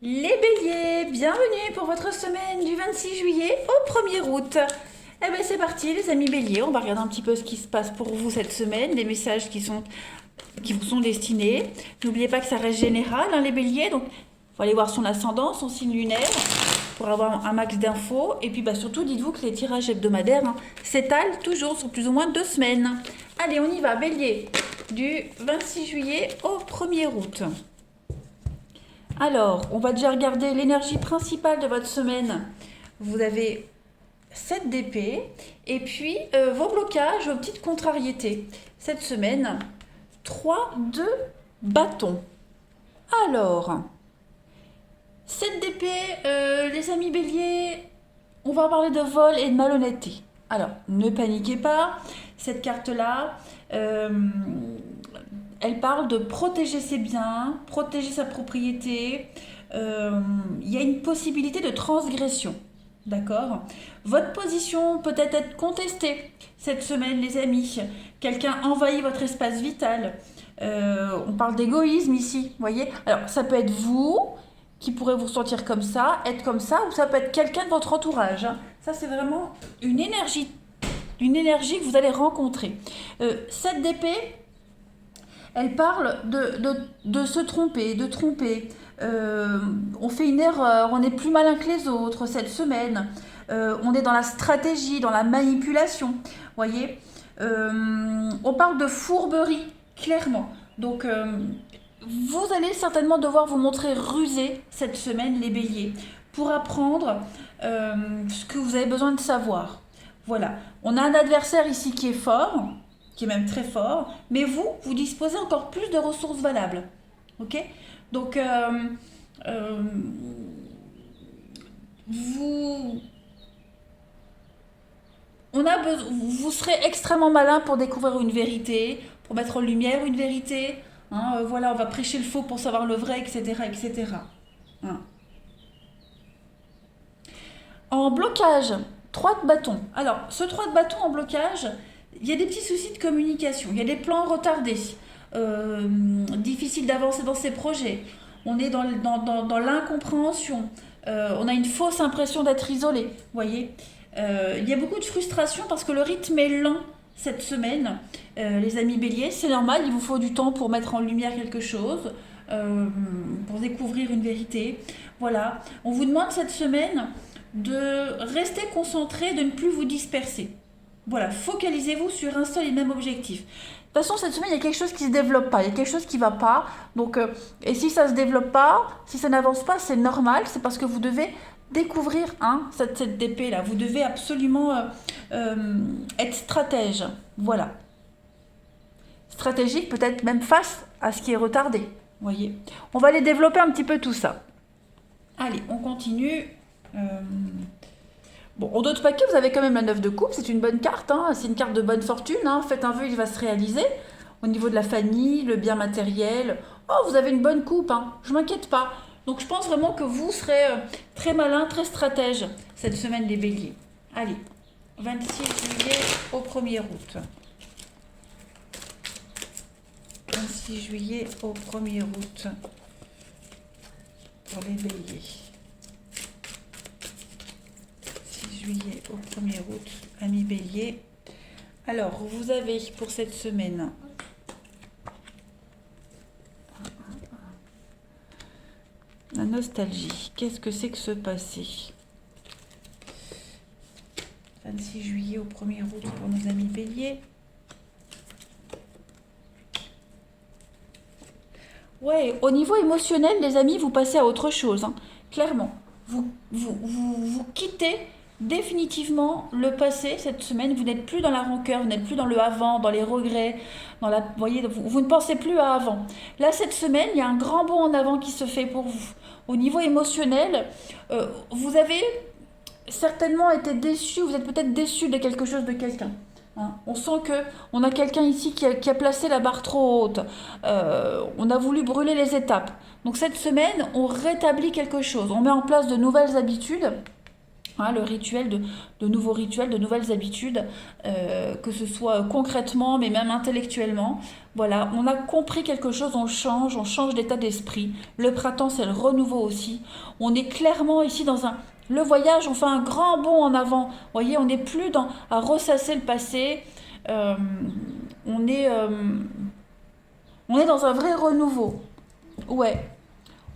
Les béliers, bienvenue pour votre semaine du 26 juillet au 1er août. Eh bien c'est parti les amis béliers, on va regarder un petit peu ce qui se passe pour vous cette semaine, les messages qui vous sont destinés. N'oubliez pas que ça reste général hein, les béliers, donc il faut aller voir son ascendant, son signe lunaire pour avoir un max d'infos. Et puis surtout dites-vous que les tirages hebdomadaires s'étalent toujours sur plus ou moins 2 semaines. Allez on y va bélier, du 26 juillet au 1er août. Alors, on va déjà regarder l'énergie principale de votre semaine. Vous avez 7 d'épée et puis vos blocages, vos petites contrariétés. Cette semaine, 3 de bâton. Alors, 7 d'épée, les amis béliers, on va parler de vol et de malhonnêteté. Alors, ne paniquez pas, cette carte-là, elle parle de protéger ses biens, protéger sa propriété. Il y a une possibilité de transgression. D'accord. Votre position peut être contestée cette semaine, les amis. Quelqu'un envahit votre espace vital. On parle d'égoïsme ici, vous voyez. Alors, ça peut être vous qui pourrez vous sentir comme ça, être comme ça, ou ça peut être quelqu'un de votre entourage. Ça, c'est vraiment une énergie que vous allez rencontrer. 7 d'épée, elle parle de se tromper, de tromper. On fait une erreur, on est plus malin que les autres cette semaine. On est dans la stratégie, dans la manipulation. Voyez, on parle de fourberie, clairement. Donc, vous allez certainement devoir vous montrer rusé cette semaine, les béliers, pour apprendre ce que vous avez besoin de savoir. Voilà, on a un adversaire ici qui est fort, qui est même très fort, mais vous disposez encore plus de ressources valables. Ok. Donc, vous, vous serez extrêmement malin pour découvrir une vérité, pour mettre en lumière une vérité. Hein, voilà, on va prêcher le faux pour savoir le vrai, etc., etc. Hein. En blocage, 3 de bâton. Alors, ce 3 de bâton en blocage, il y a des petits soucis de communication, il y a des plans retardés, difficile d'avancer dans ses projets, on est dans l'incompréhension, on a une fausse impression d'être isolé, vous voyez. Il y a beaucoup de frustration parce que le rythme est lent cette semaine, les amis béliers, c'est normal, il vous faut du temps pour mettre en lumière quelque chose, pour découvrir une vérité. Voilà, on vous demande cette semaine de rester concentré, de ne plus vous disperser. Voilà, focalisez-vous sur un seul et même objectif. De toute façon, cette semaine, il y a quelque chose qui ne se développe pas, il y a quelque chose qui ne va pas. Donc, et si ça ne se développe pas, si ça n'avance pas, c'est normal, c'est parce que vous devez découvrir cette DP-là. Vous devez absolument être stratège. Voilà. Stratégique, peut-être même face à ce qui est retardé. Vous voyez. On va aller développer un petit peu tout ça. Allez, on continue. Bon, en d'autres paquets, vous avez quand même la 9 de coupe, c'est une bonne carte, c'est une carte de bonne fortune, faites un vœu, il va se réaliser. Au niveau de la famille, le bien matériel, oh, vous avez une bonne coupe, je m'inquiète pas. Donc je pense vraiment que vous serez très malin, très stratège cette semaine les béliers. Allez, 26 juillet au 1er août. 26 juillet au 1er août pour les béliers. Juillet au 1er août, amis bélier. Alors, vous avez pour cette semaine la nostalgie. Qu'est-ce que c'est que ce passé? 26 juillet au 1er août pour nos amis béliers. Ouais, au niveau émotionnel, les amis, vous passez à autre chose, clairement. Vous quittez définitivement le passé cette semaine. Vous n'êtes plus dans la rancœur, vous n'êtes plus dans le avant, dans les regrets, vous voyez, vous ne pensez plus à avant. Là, cette semaine, il y a un grand bond en avant qui se fait pour vous. Au niveau émotionnel, vous avez certainement été déçu, vous êtes peut-être déçu de quelque chose, de quelqu'un. On sent qu'on a quelqu'un ici qui a placé la barre trop haute. On a voulu brûler les étapes. Donc cette semaine, on rétablit quelque chose. On met en place de nouvelles habitudes. hein, le rituel de nouveaux rituels, de nouvelles habitudes, que ce soit concrètement, mais même intellectuellement. Voilà, on a compris quelque chose, on change d'état d'esprit. Le printemps, c'est le renouveau aussi. On est clairement ici dans un... Le voyage, on fait un grand bond en avant. Vous voyez, on n'est plus à ressasser le passé. Euh, on est, euh, on est dans un vrai renouveau. Ouais,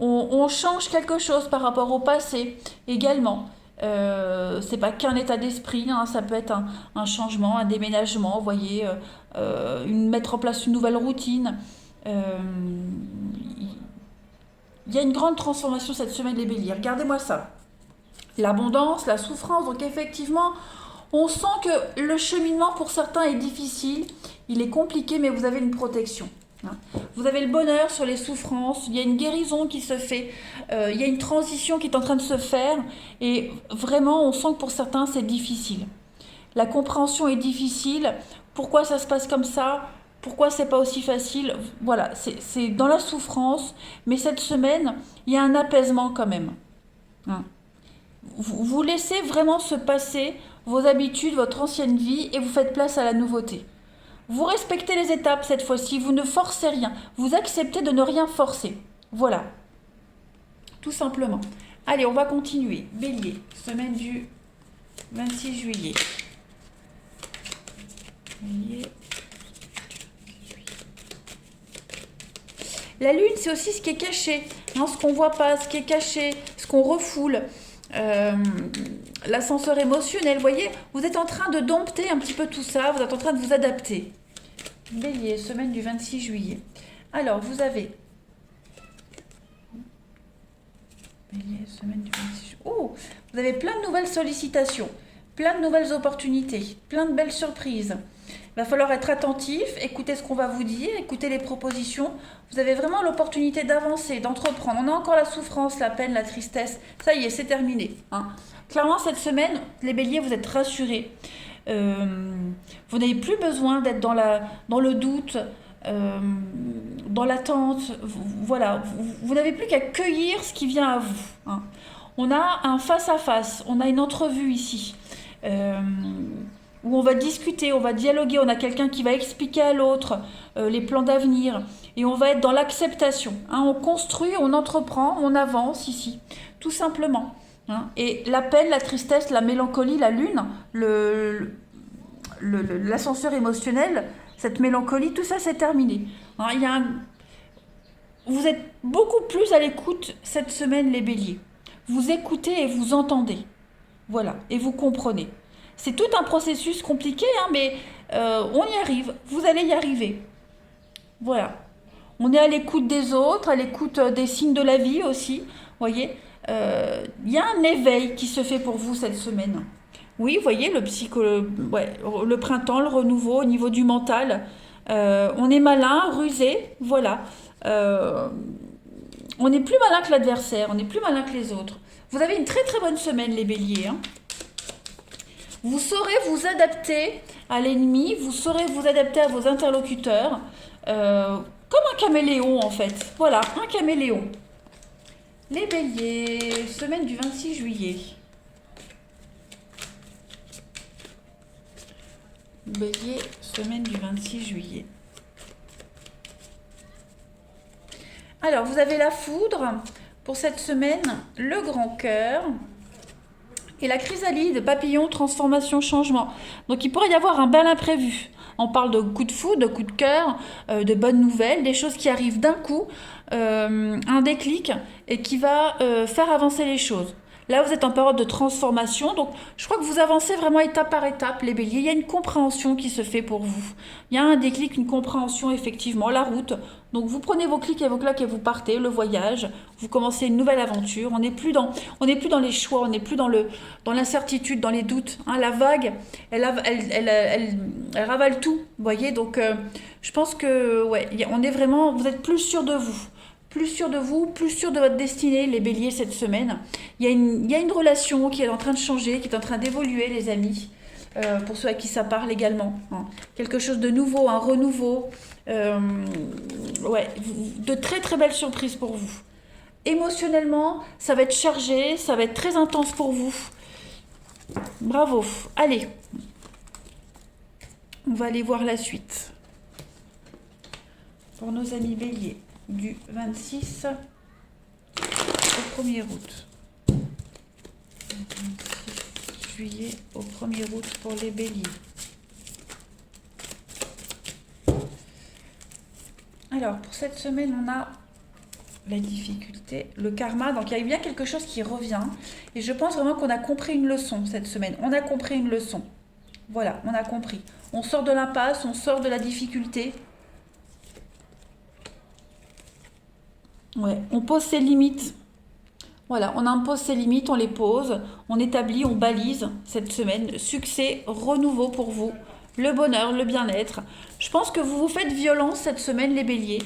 on change quelque chose par rapport au passé également. C'est pas qu'un état d'esprit, hein, ça peut être un changement, un déménagement, vous voyez, mettre en place une nouvelle routine. Euh, il y a une grande transformation cette semaine, les béliers. Regardez-moi ça. L'abondance, la souffrance, donc effectivement, on sent que le cheminement pour certains est difficile, il est compliqué, mais vous avez une protection. Hein. Vous avez le bonheur sur les souffrances, il y a une guérison qui se fait, il y a une transition qui est en train de se faire, et vraiment on sent que pour certains c'est difficile. La compréhension est difficile, pourquoi ça se passe comme ça, pourquoi c'est pas aussi facile, voilà, c'est dans la souffrance, mais cette semaine, il y a un apaisement quand même. Hein. Vous laissez vraiment se passer vos habitudes, votre ancienne vie, et vous faites place à la nouveauté. Vous respectez les étapes cette fois-ci, vous ne forcez rien. Vous acceptez de ne rien forcer. Voilà, tout simplement. Allez, on va continuer. Bélier, semaine du 26 juillet. Bélier. La lune, c'est aussi ce qui est caché, hein, ce qu'on ne voit pas, ce qui est caché, ce qu'on refoule. L'ascenseur émotionnel, vous voyez, vous êtes en train de dompter un petit peu tout ça, vous êtes en train de vous adapter. Bélier, semaine du 26 juillet. Alors, vous avez... Bélier, semaine du 26 juillet. Oh, vous avez plein de nouvelles sollicitations, plein de nouvelles opportunités, plein de belles surprises. Il va falloir être attentif, écouter ce qu'on va vous dire, écouter les propositions. Vous avez vraiment l'opportunité d'avancer, d'entreprendre. On a encore la souffrance, la peine, la tristesse. Ça y est, c'est terminé. Hein. Clairement, cette semaine, les béliers, vous êtes rassurés. Vous n'avez plus besoin d'être dans le doute, dans l'attente. Voilà, vous n'avez plus qu'à cueillir ce qui vient à vous. Hein. On a un face-à-face, on a une entrevue ici. Où on va discuter, on va dialoguer, on a quelqu'un qui va expliquer à l'autre les plans d'avenir, et on va être dans l'acceptation. Hein, on construit, on entreprend, on avance ici, tout simplement. Hein. Et la peine, la tristesse, la mélancolie, la lune, l'ascenseur émotionnel, cette mélancolie, tout ça c'est terminé. Hein, vous êtes beaucoup plus à l'écoute cette semaine, les béliers. Vous écoutez et vous entendez. Voilà, et vous comprenez. C'est tout un processus compliqué, hein, mais on y arrive. Vous allez y arriver. Voilà. On est à l'écoute des autres, à l'écoute des signes de la vie aussi. Vous voyez, y a un éveil qui se fait pour vous cette semaine. Oui, vous voyez, le printemps, le renouveau au niveau du mental. On est malin, rusé, voilà. On est plus malin que l'adversaire, on est plus malin que les autres. Vous avez une très très bonne semaine, les béliers. Hein. Vous saurez vous adapter à l'ennemi, vous saurez vous adapter à vos interlocuteurs, comme un caméléon en fait. Voilà, un caméléon. Les béliers, semaine du 26 juillet. Bélier, semaine du 26 juillet. Alors, vous avez la foudre pour cette semaine, le grand cœur. Et la chrysalide, papillon, transformation, changement. Donc il pourrait y avoir un bel imprévu. On parle de coup de foudre, de coup de cœur, de bonnes nouvelles, des choses qui arrivent d'un coup, un déclic et qui va faire avancer les choses. Là, vous êtes en période de transformation, donc je crois que vous avancez vraiment étape par étape, les béliers. Il y a une compréhension qui se fait pour vous. Il y a un déclic, une compréhension, effectivement, la route. Donc vous prenez vos clics et vos claques et vous partez, le voyage, vous commencez une nouvelle aventure. On n'est plus dans les choix, on n'est plus dans l'incertitude, dans les doutes. Hein, la vague, elle ravale tout, vous voyez. Donc je pense que ouais, on est vraiment, vous êtes plus sûr de vous. Plus sûr de vous, plus sûr de votre destinée, les béliers, cette semaine. Il y a une relation qui est en train de changer, qui est en train d'évoluer, les amis, pour ceux à qui ça parle également. Hein. Quelque chose de nouveau, un renouveau. Ouais, de très très belles surprises pour vous. Émotionnellement, ça va être chargé, ça va être très intense pour vous. Bravo. Allez, on va aller voir la suite. Pour nos amis béliers, du 26 au 1er août. 26 juillet au 1er août pour les béliers. Alors, pour cette semaine, on a la difficulté, le karma. Donc, il y a bien quelque chose qui revient. Et je pense vraiment qu'on a compris une leçon cette semaine. On a compris une leçon. Voilà, on a compris. On sort de l'impasse, on sort de la difficulté. Ouais, on pose ses limites. Voilà, on impose ses limites, on les pose, on établit, on balise cette semaine. Succès, renouveau pour vous, le bonheur, le bien-être. Je pense que vous vous faites violence cette semaine, les béliers.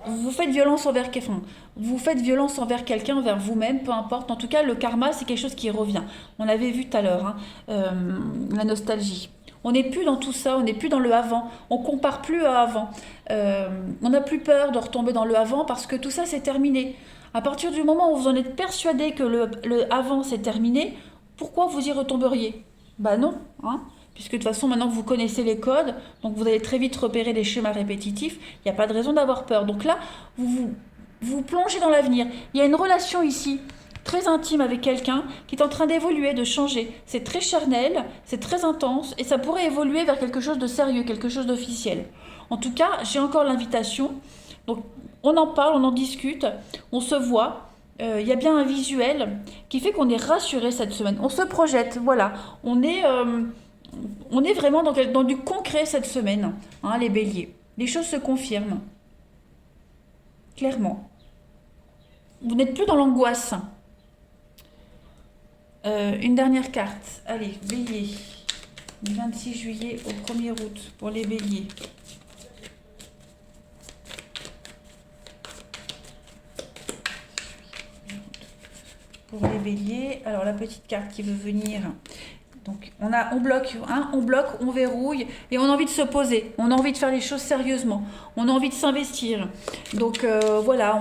Vous faites violence envers quelqu'un. Vous faites violence envers quelqu'un, envers vous-même, peu importe. En tout cas, le karma, c'est quelque chose qui revient. On l'avait vu tout à l'heure, hein, la nostalgie. On n'est plus dans tout ça, on n'est plus dans le avant. On compare plus à avant. On n'a plus peur de retomber dans le avant parce que tout ça, c'est terminé. À partir du moment où vous en êtes persuadé que le avant, c'est terminé, pourquoi vous y retomberiez? Bah non, hein. Puisque de toute façon, maintenant que vous connaissez les codes, donc vous allez très vite repérer les schémas répétitifs, il n'y a pas de raison d'avoir peur. Donc là, vous plongez dans l'avenir. Il y a une relation ici, très intime avec quelqu'un, qui est en train d'évoluer, de changer. C'est très charnel, c'est très intense, et ça pourrait évoluer vers quelque chose de sérieux, quelque chose d'officiel. En tout cas, j'ai encore l'invitation. Donc, on en parle, on en discute, on se voit. Il y a bien un visuel qui fait qu'on est rassuré cette semaine. On se projette, voilà. On est vraiment dans du concret cette semaine, hein, les béliers. Les choses se confirment, clairement. Vous n'êtes plus dans l'angoisse. Une dernière carte. Allez, bélier. Du 26 juillet au 1er août pour les béliers. Pour les béliers. Alors, la petite carte qui veut venir... Donc, on bloque, hein, on verrouille et on a envie de se poser. On a envie de faire les choses sérieusement. On a envie de s'investir. Donc, voilà,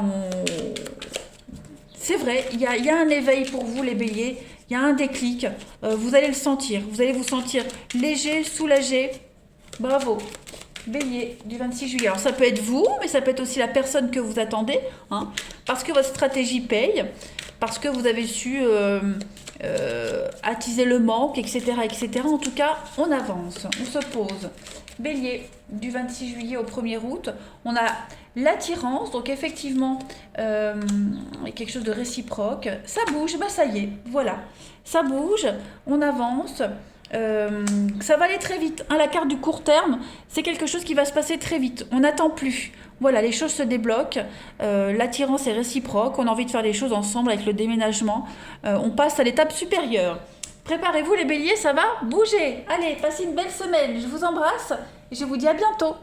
c'est vrai, il y a un éveil pour vous, les béliers. Il y a un déclic. Vous allez le sentir. Vous allez vous sentir léger, soulagé. Bravo. Bélier, du 26 juillet. Alors, ça peut être vous, mais ça peut être aussi la personne que vous attendez. Hein, parce que votre stratégie paye. Parce que vous avez su... attiser le manque, etc., etc. En tout cas, on avance, on se pose. Bélier, du 26 juillet au 1er août, on a l'attirance, donc effectivement, quelque chose de réciproque. Ça bouge, bah ça y est, voilà. Ça bouge, on avance. Ça va aller très vite. Hein, la carte du court terme, c'est quelque chose qui va se passer très vite. On n'attend plus. Voilà, les choses se débloquent. L'attirance est réciproque. On a envie de faire les choses ensemble avec le déménagement. On passe à l'étape supérieure. Préparez-vous les béliers, ça va bouger. Allez, passez une belle semaine. Je vous embrasse et je vous dis à bientôt.